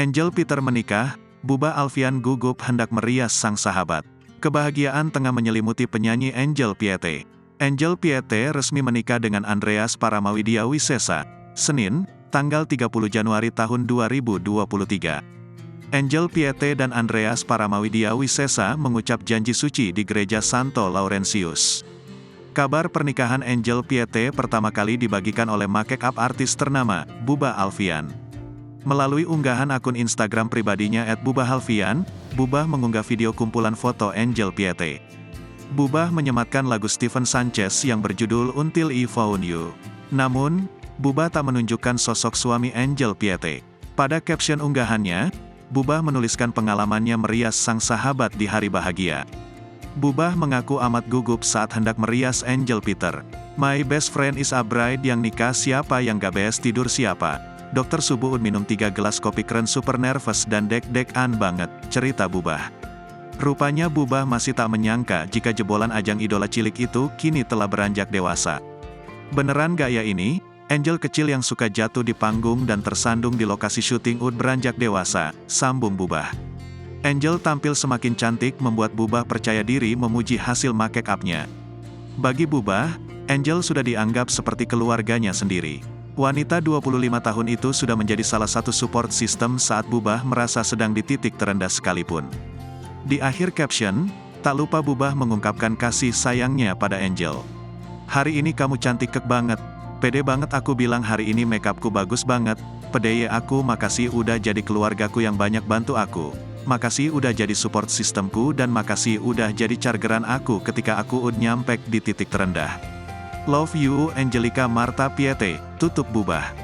Angel Peter menikah, Bubba Alfian gugup hendak merias sang sahabat. Kebahagiaan tengah menyelimuti penyanyi Angel Piete. Angel Piete resmi menikah dengan Andreas Paramawidia Wisesa, Senin, tanggal 30 Januari tahun 2023. Angel Piete dan Andreas Paramawidia Wisesa mengucap janji suci di Gereja Santo Laurentius. Kabar pernikahan Angel Piete pertama kali dibagikan oleh make-up artis ternama, Bubba Alfian. Melalui unggahan akun Instagram pribadinya @bubbahalfian, Bubba mengunggah video kumpulan foto Angel Piete. Bubba menyematkan lagu Steven Sanchez yang berjudul Until I Found You. Namun, Bubba tak menunjukkan sosok suami Angel Piete. Pada caption unggahannya, Bubba menuliskan pengalamannya merias sang sahabat di hari bahagia. Bubba mengaku amat gugup saat hendak merias Angel Peter. My best friend is a bride, yang nikah siapa, yang gak beres tidur siapa. Dokter Subuun minum 3 gelas kopi keren, super nervous dan deg-degan banget, cerita Bubba. Rupanya Bubba masih tak menyangka jika jebolan ajang idola cilik itu kini telah beranjak dewasa. Beneran gak ya ini? Angel kecil yang suka jatuh di panggung dan tersandung di lokasi syuting beranjak dewasa, sambung Bubba. Angel tampil semakin cantik membuat Bubba percaya diri memuji hasil make-up-nya. Bagi Bubba, Angel sudah dianggap seperti keluarganya sendiri. Wanita 25 tahun itu sudah menjadi salah satu support system saat Bubba merasa sedang di titik terendah sekalipun. Di akhir caption, tak lupa Bubba mengungkapkan kasih sayangnya pada Angel. Hari ini kamu cantik kek banget. Pede banget aku bilang hari ini makeupku bagus banget. Pede ya aku, makasih udah jadi keluargaku yang banyak bantu aku. Makasih udah jadi support sistemku dan makasih udah jadi chargeran aku ketika aku nyampe di titik terendah. Love you Angelica Marta Piete, tutup Bubba.